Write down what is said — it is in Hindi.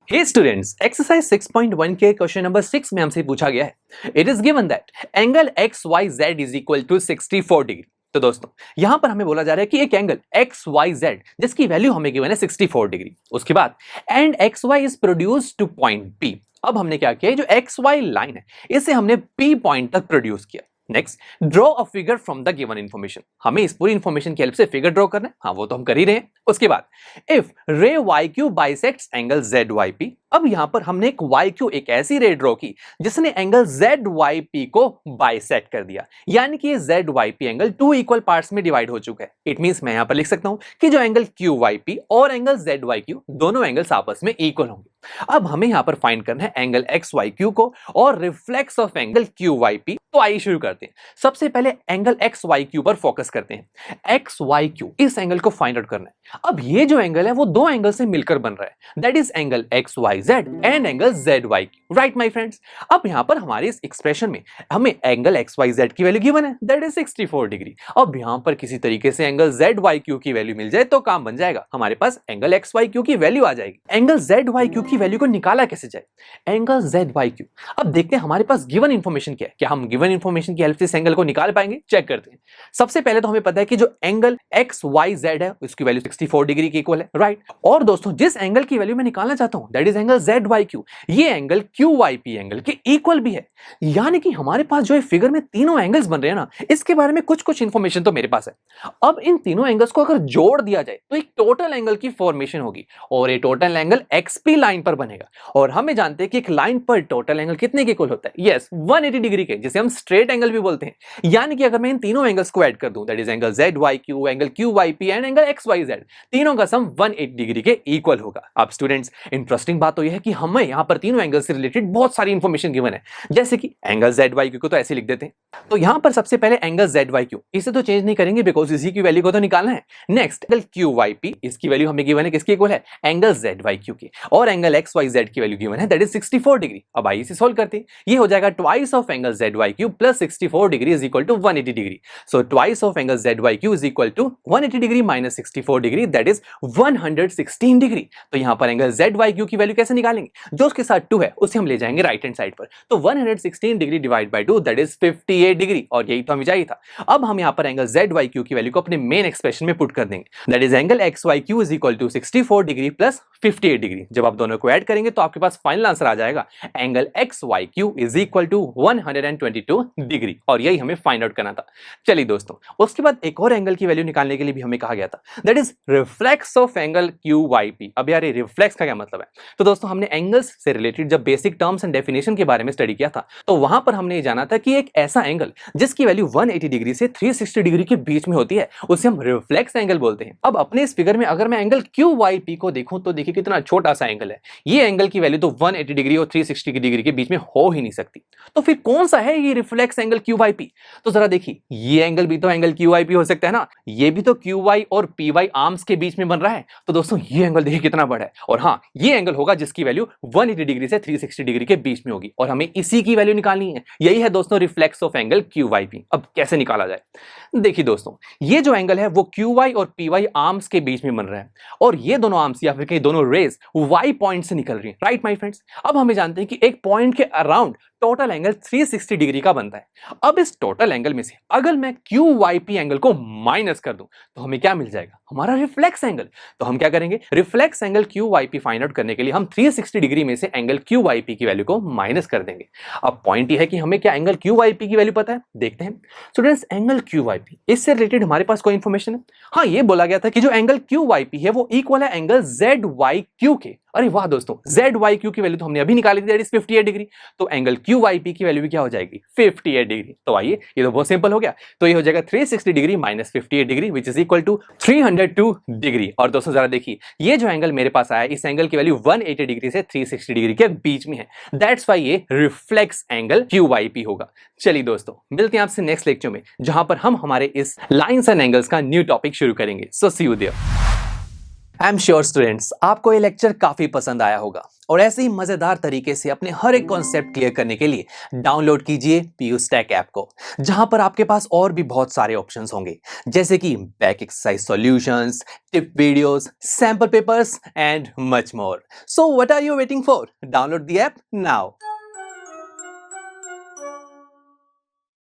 हे स्टूडेंट्स, एक्सरसाइज 6.1 के क्वेश्चन नंबर 6 में हमसे पूछा गया है it is given that angle X Y Z is equal to 64 degree. तो दोस्तों यहां पर हमें बोला जा रहा है कि एक एंगल एक्स वाई जेड जिसकी वैल्यू हमें गिवन है 64 डिग्री, उसके बाद and X Y is produce to point P. अब हमने क्या किया, जो एक्स वाई लाइन है इसे हमने पी पॉइंट तक प्रोड्यूस किया। Next, draw a figure from the given information. हमें इस पूरी इंफॉर्मेशन की हेल्प से फिगर ड्रॉ करना है, हाँ वो तो हम कर ही रहे हैं। उसके बाद if ray Y Q bisects angle Z Y P. अब यहां पर हमने एक वाई क्यू, एक ऐसी रे ड्रॉ की जिसने एंगल जेड वाई पी को बाइसेक्ट कर दिया, यानी कि Z Y P angle two equal parts में डिवाइड हो चुका है। इट मींस मैं यहां पर लिख सकता हूं कि जो एंगल क्यू वाई पी और एंगल जेड वाई क्यू दोनों एंगल्स आपस में इक्वल होंगे। अब हमें यहां पर फाइंड करना है एंगल एक्स वाई क्यू को और reflex of angle Q Y P. तो आइए शुरू करते हैं। सबसे पहले एंगल एक्स वाई क्यू पर फोकस करते हैं। एक्स वाई क्यू, इस एंगल को फाइंड आउट करना है। अब ये जो एंगल है वो दो एंगल से मिलकर बन रहा है, that is angle X Y Z and angle Z Y Q. Right my friends, अब यहां पर हमारे इस एक्सप्रेशन में हमें एंगल एक्स वाई जेड की वैल्यू गिवन है, दैट इज 64 डिग्री। अब यहां पर किसी तरीके से एंगल जेड वाई क्यू की वैल्यू मिल जाए तो काम बन जाएगा, हमारे पास एंगल एक्स वाई क्यू की वैल्यू आ जाएगी। एंगल जेड वाई क्यू की वैल्यू को निकाला कैसे जाए, एंगल जेड वाई क्यू। अब देखते हैं हमारे पास गिवन इंफॉर्मेशन क्या है, क्या हम गिवन इंफॉर्मेशन की हेल्प से इस एंगल को निकाल पाएंगे। चेक करते हैं। सबसे पहले तो हमें पता है कि जो एंगल एक्स वाई जेड है उसकी वैल्यू 64 डिग्री की इक्वल है, राइट। और दोस्तों जिस एंगल की वैल्यू मैं निकालना चाहता हूं that is angle Z Y Q, ये angle Q Y P angle के इक्वल भी है। यानी कि हमारे पास जो फिगर में तीनों एंगल्स बन रहे हैं ना, इसके बारे में कुछ कुछ इंफॉर्मेशन तो मेरे पास है। अब इन तीनों एंगल्स को अगर जोड़ दिया जाए तो एक टोटल एंगल की फॉर्मेशन होगी और ये टोटल एंगल एक्सपी लाइन पर बनेगा। और हमें जानते हैं कि एक लाइन पर टोटल एंगल कितने के इक्वल होता है, यस 180 डिग्री के, जिसे हम स्ट्रेट एंगल भी बोलते हैं। यानी कि अगर मैं इन तीनों एंगल्स को ऐड कर दूं that is angle Z Y Q, angle Q Y P and angle X Y Z, तीनों का सम 180 डिग्री के इक्वल होगा। अब स्टूडेंट्स इंटरेस्टिंग बात तो यह है कि हमें यहां पर तीनों एंगल से रिलेटेड बहुत सारी इंफॉर्मेशन गिवन है, जैसे कि एंगल जेड वाई क्यू को तो ऐसे लिख देते हैं। तो यहां पर सबसे पहले एंगल जेड वाई क्यू, इसे तो चेंज नहीं करेंगे बिकॉज इसी की वैल्यू को तो निकालना है। Next angle Q Y P, इसकी वैल्यू हमें गिवन है किसके इक्वल है, एंगल जेड वाई क्यू की। और एंगल एक्स वाई जेड की वैल्यू गिवन है दैट इज 64 डिग्री। अब आइए इसे सोल्व करते हैं। ये हो जाएगा twice of angle Z Y Q plus 64 degree is equal to 180 degree. So twice of angle Z Y Q is equal to 180 degree minus 64 degree that is 116 degree. तो यहां पर एंगल जेड वाई क्यू की वैल्यू कैसे निकालेंगे, जो उसके साथ 2 है उसे हम ले जाएंगे राइट हैंड साइड पर। तो 116 degree divide by 2 that is 58 degree, और यही तो हमें चाहिए था। अब हम यहां पर एंगल जेड वाई क्यू की वैल्यू को अपने मेन एक्सप्रेशन में पुट कर देंगे, that is angle X Y Q is equal to 64 degree plus 58 degree. जब आप दोनों को ऐड करेंगे तो आपके पास फाइनल आंसर आ जाएगा angle X Y Q is equal to 122 degree, और यही हमें फाइंड आउट करना था। चलिए दोस्तों, उसके बाद एक और एंगल की वैल्यू निकालने के लिए भी हमें कहा गया था, that is reflex of angle Q Y P. अब यार ये रिफ्लेक्स का क्या मतलब है, तो दोस्तों हमने एंगल्स से रिलेटेड जब बेसिक टर्म्स एंड डेफिनेशन के बारे में स्टडी किया था तो वहां पर हमने ये जाना था कि एक ऐसा एंगल जिसकी वैल्यू 180 डिग्री से 360 डिग्री के बीच में होती है उसे हम रिफ्लेक्स एंगल बोलते हैं। अब अपने इस फिगर में अगर मैं एंगल क्यू वाई पी को देखूं तो देखिए कितना छोटा सा एंगल है, ये एंगल की वैल्यू तो 180 डिग्री और 360 डिग्री के बीच में हो ही नहीं सकती। तो फिर कौन सा है ये reflex angle Q Y P, तो जरा देखिए ये एंगल भी तो एंगल क्यू वाई पी हो सकता है ना, ये भी तो क्यू वाई और पी वाई आर्म्स के बीच में बन रहा है। तो दोस्तों ये एंगल देखिए कितना बड़ा है, और हाँ ये एंगल होगा जिसकी वैल्यू 180 डिग्री से 360 डिग्री के बीच में होगी, और हमें इसी की वैल्यू निकालनी है। यही है दोस्तों reflex of angle Q Y P. अब कैसे निकाला जाए, देखिए दोस्तों ये जो एंगल है वो क्यू वाई और पी वाई आर्म्स के बीच में बन रहा है, और ये दोनों आर्म्स या फिर कहीं दोनों रेज वाई पॉइंट से निकल रही है, राइट माय फ्रेंड्स। अब हमें जानते हैं कि एक पॉइंट के अराउंड टोटल एंगल 360 डिग्री का बनता है। अब इस टोटल एंगल में से अगर मैं क्यू वाई पी एंगल को माइनस कर दूं तो हमें क्या मिल जाएगा, हमारा रिफ्लेक्स एंगल। तो हम क्या करेंगे, reflex angle Q Y P find out करने के लिए हम 360 डिग्री में से एंगल क्यू वाई पी की वैल्यू को माइनस कर देंगे। अब पॉइंट ये है कि हमें क्या एंगल क्यू वाई पी की वैल्यू पता है, देखते हैं। Students angle Q Y P, इससे रिलेटेड हमारे पास कोई इंफॉर्मेशन है, हाँ ये बोला गया था कि जो एंगल क्यू वाई पी है वो इक्वल है एंगल जेड वाई क्यू के। अरे वाह दोस्तों, जेड वाई क्यू की वैल्यू तो हमने अभी निकाली थी दैट इज 58 डिग्री, तो एंगल क्यू वाई पी की वैल्यू भी क्या हो जाएगी 58 डिग्री। तो आइए ये तो बहुत सिंपल हो गया, तो ये हो जाएगा 360 degree minus 58 degree which is equal to 302 degree. और दोस्तों जरा देखिए ये जो एंगल मेरे पास आया इस एंगल की वैल्यू 180 डिग्री से 360 डिग्री के बीच में है, दैट्स व्हाई ये reflex angle Q Y P होगा। चलिए दोस्तों मिलते हैं आपसे नेक्स्ट लेक्चर में जहां पर हम हमारे इस लाइंस एंड एंगल्स का न्यू टॉपिक शुरू करेंगे। So see you there. I am sure students आपको ये लेक्चर काफी पसंद आया होगा, और ऐसे ही मजेदार तरीके से अपने हर एक कॉन्सेप्ट क्लियर करने के लिए डाउनलोड कीजिए पीयूस्टैक ऐप को, जहां पर आपके पास और भी बहुत सारे ऑप्शंस होंगे, जैसे कि back exercise solutions, tip videos, sample papers and much more. So what are you waiting for? Download the app now.